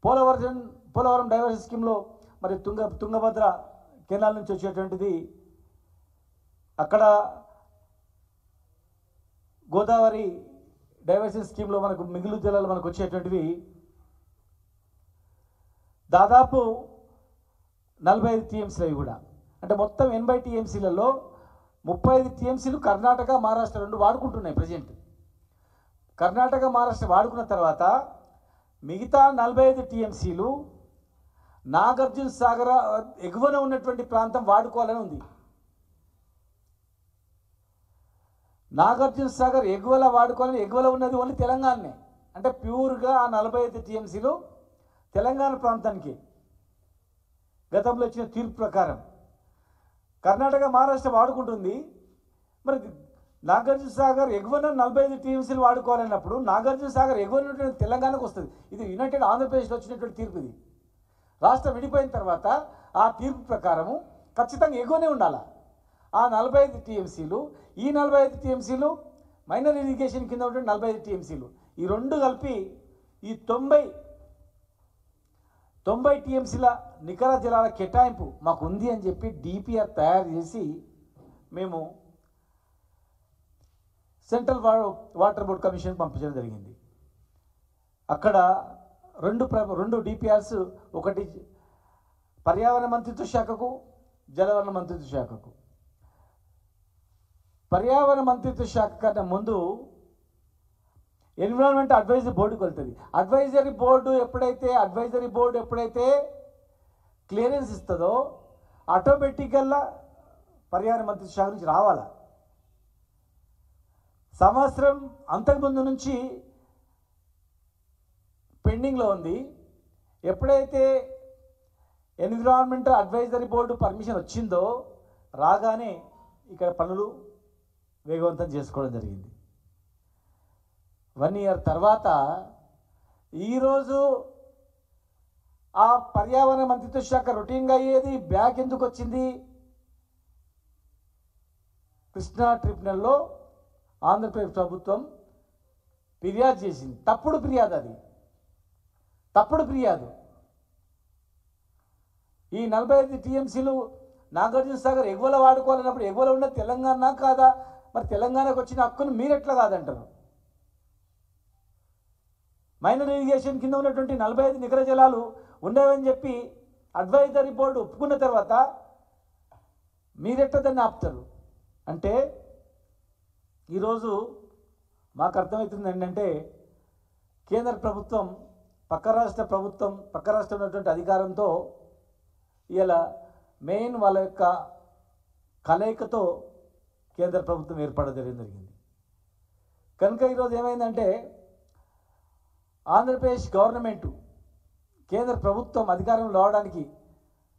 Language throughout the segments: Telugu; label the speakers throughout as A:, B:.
A: పోలవరం డైవర్షన్ స్కీమ్లో మరి తుంగభద్ర కెనాల్ నుంచి వచ్చేటువంటిది అక్కడ గోదావరి డైవర్షన్ స్కీమ్లో మనకు మిగులు జిల్లాలో మనకు వచ్చేటువంటివి దాదాపు 45 టీఎంసీలు అవి కూడా. అంటే మొత్తం 80 టీఎంసీలలో 35 టీఎంసీలు కర్ణాటక మహారాష్ట్ర రెండు వాడుకుంటున్నాయి ప్రజెంట్. కర్ణాటక మహారాష్ట్ర వాడుకున్న తర్వాత మిగతా 45 టీఎంసీలు నాగార్జున సాగర్ ఎగువన ఉన్నటువంటి ప్రాంతం వాడుకోవాలని ఉంది. నాగార్జున సాగర్ ఎగువల వాడుకోవాలని, ఎగువల ఉన్నది ఓన్లీ తెలంగాణనే. అంటే ప్యూర్గా ఆ 45 టీఎంసీలు తెలంగాణ ప్రాంతానికి గతంలో ఇచ్చిన తీర్పు ప్రకారం. కర్ణాటక మహారాష్ట్ర వాడుకుంటుంది. మరి నాగార్జున సాగర్ ఎగువన 45 టీఎంసీలు వాడుకోవాలన్నప్పుడు నాగార్జున సాగర్ ఎగువన తెలంగాణకు వస్తుంది. ఇది యునైటెడ్ ఆంధ్రప్రదేశ్లో వచ్చినటువంటి తీర్పు. ఇది రాష్ట్రం విడిపోయిన తర్వాత ఆ తీర్పు ప్రకారము ఖచ్చితంగా ఎగువనే ఉండాలి. ఆ 45 టీఎంసీలు, ఈ 45 టీఎంసీలు మైనర్ ఇరిగేషన్ కింద ఉంటే 45 టీఎంసీలు, ఈ రెండు కలిపి ఈ 90 టీఎంసీల నికర జలాల కేటాయింపు మాకు ఉంది అని చెప్పి డిపిఆర్ తయారు చేసి మేము సెంట్రల్ వాటర్ బోర్డ్ కమిషన్ పంపించడం జరిగింది. అక్కడ రెండు డిపిఆర్స్, ఒకటి పర్యావరణ మంత్రిత్వ శాఖకు, జలవనరుల మంత్రిత్వ శాఖకు. పర్యావరణ మంత్రిత్వ శాఖ కన్నా ముందు ఎన్విరాన్మెంట్ అడ్వైజరీ బోర్డుకి వెళ్తుంది. అడ్వైజరీ బోర్డు ఎప్పుడైతే క్లియరెన్స్ ఇస్తుందో ఆటోమేటిక్గా పర్యావరణ మంత్రిత్వ శాఖ నుంచి రావాలా. సంవత్సరం అంతకుముందు నుంచి పెండింగ్లో ఉంది. ఎప్పుడైతే ఎన్విరాన్మెంటల్ అడ్వైజరీ బోర్డు పర్మిషన్ వచ్చిందో రాగానే ఇక్కడ పనులు వేగవంతం చేసుకోవడం జరిగింది. 1 ఇయర్ తర్వాత ఈరోజు ఆ పర్యావరణ మంత్రిత్వ శాఖ రొటీన్గా అయ్యేది బ్యాక్ ఎందుకు వచ్చింది? కృష్ణా ట్రిబ్యునల్లో ఆంధ్రప్రదేశ్ ప్రభుత్వం ఫిర్యాదు చేసింది. తప్పుడు ఫిర్యాదు. ఈ 45 టీఎంసీలు నాగార్జున సాగర్ ఎగువల వాడుకోవాలన్నప్పుడు ఎగువల ఉన్న తెలంగాణ కాదా? మరి తెలంగాణకు వచ్చిన హక్కును మీరెట్లా కాదంటారు? మైనర్ ఇరిగేషన్ కింద ఉన్నటువంటి 45 నికర జలాలు ఉండవని చెప్పి అడ్వైజరీ బోర్డు ఒప్పుకున్న తర్వాత మీరెట్లా దాన్ని ఆపుతారు? అంటే ఈరోజు మాకు అర్థమవుతుంది ఏంటంటే కేంద్ర ప్రభుత్వం పక్క రాష్ట్రం ఉన్నటువంటి అధికారంతో ఇలా మెయిన్ వాళ్ళ యొక్క కలయికతో కేంద్ర ప్రభుత్వం ఏర్పడడం జరిగింది. కనుక ఈరోజు ఏమైందంటే ఆంధ్రప్రదేశ్ గవర్నమెంటు కేంద్ర ప్రభుత్వం అధికారంలో రావడానికి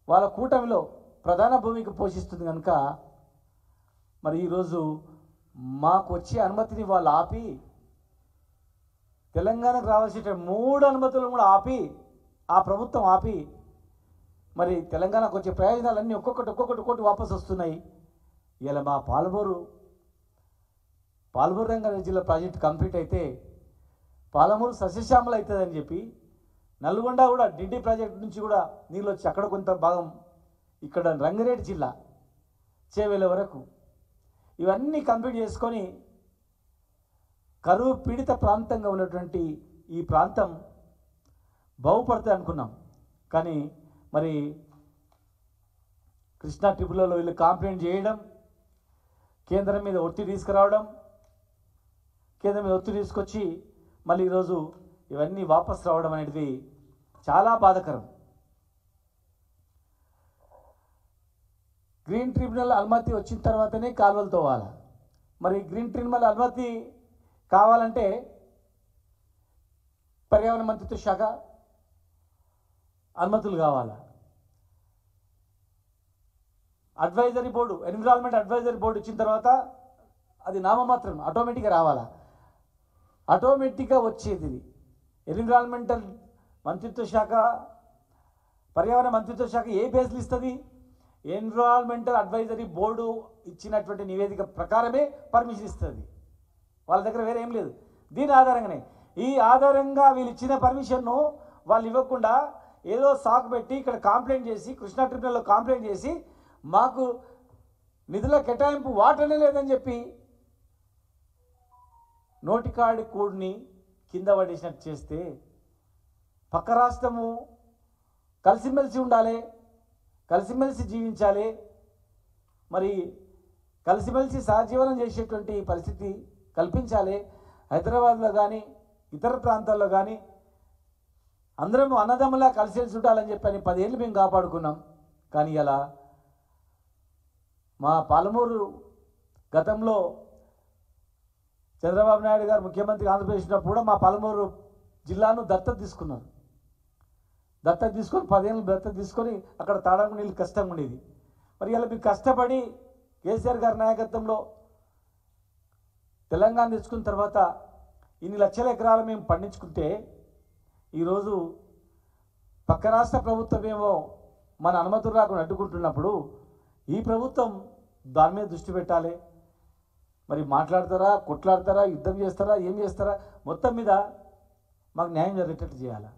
A: వాళ్ళ కూటమిలో ప్రధాన భూమిక పోషిస్తుంది. కనుక మరి ఈరోజు మాకు వచ్చే అనుమతిని వాళ్ళు ఆపి తెలంగాణకు రావాల్సిన 3 అనుమతులను కూడా ఆ ప్రభుత్వం ఆపి మరి తెలంగాణకు వచ్చే ప్రయోజనాలన్నీ ఒక్కొక్కటి వాపసు వస్తున్నాయి. ఇలా మా పాలమూరు రంగారెడ్డి జిల్లా ప్రాజెక్టు కంప్లీట్ అయితే పాలమూరు సస్యశ్యామల అవుతుందని చెప్పి నల్గొండ కూడా డిండి ప్రాజెక్టు నుంచి కూడా నీళ్ళు వచ్చి అక్కడ కొంత భాగం ఇక్కడ రంగారెడ్డి జిల్లా చేవేల వరకు ఇవన్నీ కంప్లీట్ చేసుకొని కరువు పీడిత ప్రాంతంగా ఉన్నటువంటి ఈ ప్రాంతం బాగుపడుతుంది అనుకున్నాం. కానీ మరి కృష్ణా ట్రిబ్యునల్లో వీళ్ళు కంప్లైంట్ చేయడం, కేంద్రం మీద ఒత్తిడి తీసుకొచ్చి మళ్ళీ ఈరోజు ఇవన్నీ వాపసు రావడం అనేది చాలా బాధాకరం. గ్రీన్ ట్రిబ్యునల్ అనుమతి వచ్చిన తర్వాతనే కాలువలు తవ్వాలి. మరి గ్రీన్ ట్రిబ్యునల్ అనుమతి కావాలంటే పర్యావరణ మంత్రిత్వ శాఖ అనుమతులు కావాలా. ఎన్విరాన్మెంట్ అడ్వైజరీ బోర్డు ఇచ్చిన తర్వాత అది నామమాత్రం ఆటోమేటిక్గా రావాలా. ఆటోమేటిక్గా వచ్చేది ఎన్విరాన్మెంటల్ మంత్రిత్వ శాఖ, పర్యావరణ మంత్రిత్వ శాఖ ఏ బేస్లు ఇస్తుంది? ఎన్విరాన్మెంటల్ అడ్వైజరీ బోర్డు ఇచ్చినటువంటి నివేదిక ప్రకారమే పర్మిషన్ ఇస్తుంది. వాళ్ళ దగ్గర వేరే ఏం లేదు. దీని ఆధారంగానే వీళ్ళు ఇచ్చిన పర్మిషన్ను వాళ్ళు ఇవ్వకుండా ఏదో సాకు పెట్టి ఇక్కడ కంప్లైంట్ చేసి కృష్ణా ట్రిబ్యునల్లో కంప్లైంట్ చేసి మాకు నిధుల కేటాయింపు వాటనే లేదని చెప్పి నోటికాడి కూడిని కింద పడేసినట్టు చేస్తే పక్క రాష్ట్రము కలిసిమెలిసి ఉండాలి, కలిసిమెలిసి జీవించాలి, మరి కలిసిమెలిసి సహజీవనం చేసేటువంటి పరిస్థితి కల్పించాలి. హైదరాబాద్లో కానీ ఇతర ప్రాంతాల్లో కానీ అందరం అన్నదమ్ములా కలిసి ఉండాలని చెప్పని 10 ఏళ్ళు మేము కాపాడుకున్నాం. కానీ ఇలా మా పాలమూరు గతంలో చంద్రబాబు నాయుడు గారు ముఖ్యమంత్రి ఆంధ్రప్రదేశ్ ఉన్నప్పుడు కూడా మా పాలమూరు జిల్లాను దత్తత తీసుకున్నారు. దత్తత తీసుకొని 10 ఏళ్ళు దత్తత తీసుకొని అక్కడ తాడానికి నీళ్ళు కష్టంగా ఉండేది. మరి ఇలా మీకు కష్టపడి కేసీఆర్ గారి నాయకత్వంలో తెలంగాణ తెచ్చుకున్న తర్వాత ఇన్ని లక్షల ఎకరాలు మేము పండించుకుంటే ఈరోజు పక్క రాష్ట్ర ప్రభుత్వం ఏమో మన అనుమతులు రాకుండా అడ్డుకుంటున్నప్పుడు ఈ ప్రభుత్వం దాని మీద దృష్టి పెట్టాలి. మరి మాట్లాడతారా, కొట్లాడతారా, యుద్ధం చేస్తారా, ఏం చేస్తారా, మొత్తం మీద మాకు న్యాయం జరిగేటట్టు చేయాలి.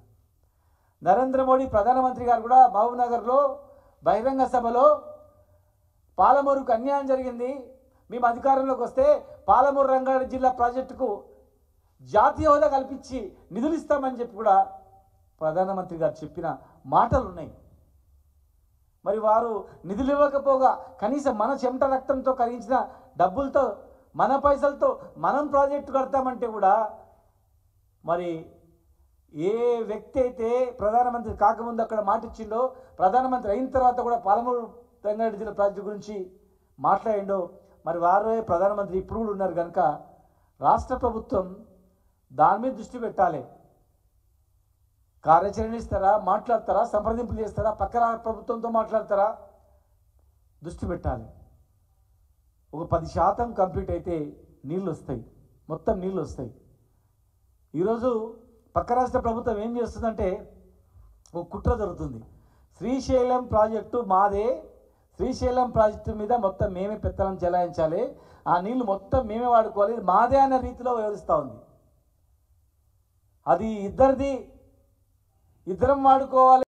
A: నరేంద్ర మోడీ ప్రధానమంత్రి గారు కూడా మహబూబ్నగర్లో బహిరంగ సభలో పాలమూరుకు అన్యాయం జరిగింది, మేము అధికారంలోకి వస్తే పాలమూరు రంగారెడ్డి జిల్లా ప్రాజెక్టుకు జాతీయ హోదా కల్పించి నిధులు ఇస్తామని చెప్పి కూడా ప్రధానమంత్రి గారు చెప్పిన మాటలు ఉన్నాయి. మరి వారు నిధులు ఇవ్వకపోగా కనీసం మన చెమట రక్తంతో కలిగించిన డబ్బులతో మన పైసలతో మనం ప్రాజెక్టు కడతామంటే కూడా మరి ఏ వ్యక్తి అయితే ప్రధానమంత్రి కాకముందు అక్కడ మాట ఇచ్చిండో ప్రధానమంత్రి అయిన తర్వాత కూడా పాలమూరు రంగారెడ్డి జిల్లా ప్రాజెక్టు గురించి మాట్లాడిండో మరి వారే ప్రధానమంత్రి ఇప్పుడు కూడా ఉన్నారు కనుక రాష్ట్ర ప్రభుత్వం దాని మీద దృష్టి పెట్టాలి. కార్యాచరణ ఇస్తారా, మాట్లాడతారా, సంప్రదింపులు చేస్తారా, పక్క ప్రభుత్వంతో మాట్లాడతారా, దృష్టి పెట్టాలి. ఒక 10% కంప్లీట్ అయితే నీళ్ళు వస్తాయి, మొత్తం నీళ్ళు వస్తాయి. ఈరోజు పక్క రాష్ట్ర ప్రభుత్వం ఏం చేస్తుందంటే ఒక కుట్ర జరుగుతుంది. శ్రీశైలం ప్రాజెక్టు మాదే, శ్రీశైలం ప్రాజెక్టు మీద మొత్తం మేమే పెత్తనం చెలాయించాలి, ఆ నీళ్లు మొత్తం మేమే వాడుకోవాలి, మాదే అనే రీతిలో వ్యవహరిస్తూ ఉంది. అది ఇద్దరిది, ఇద్దరం వాడుకోవాలి.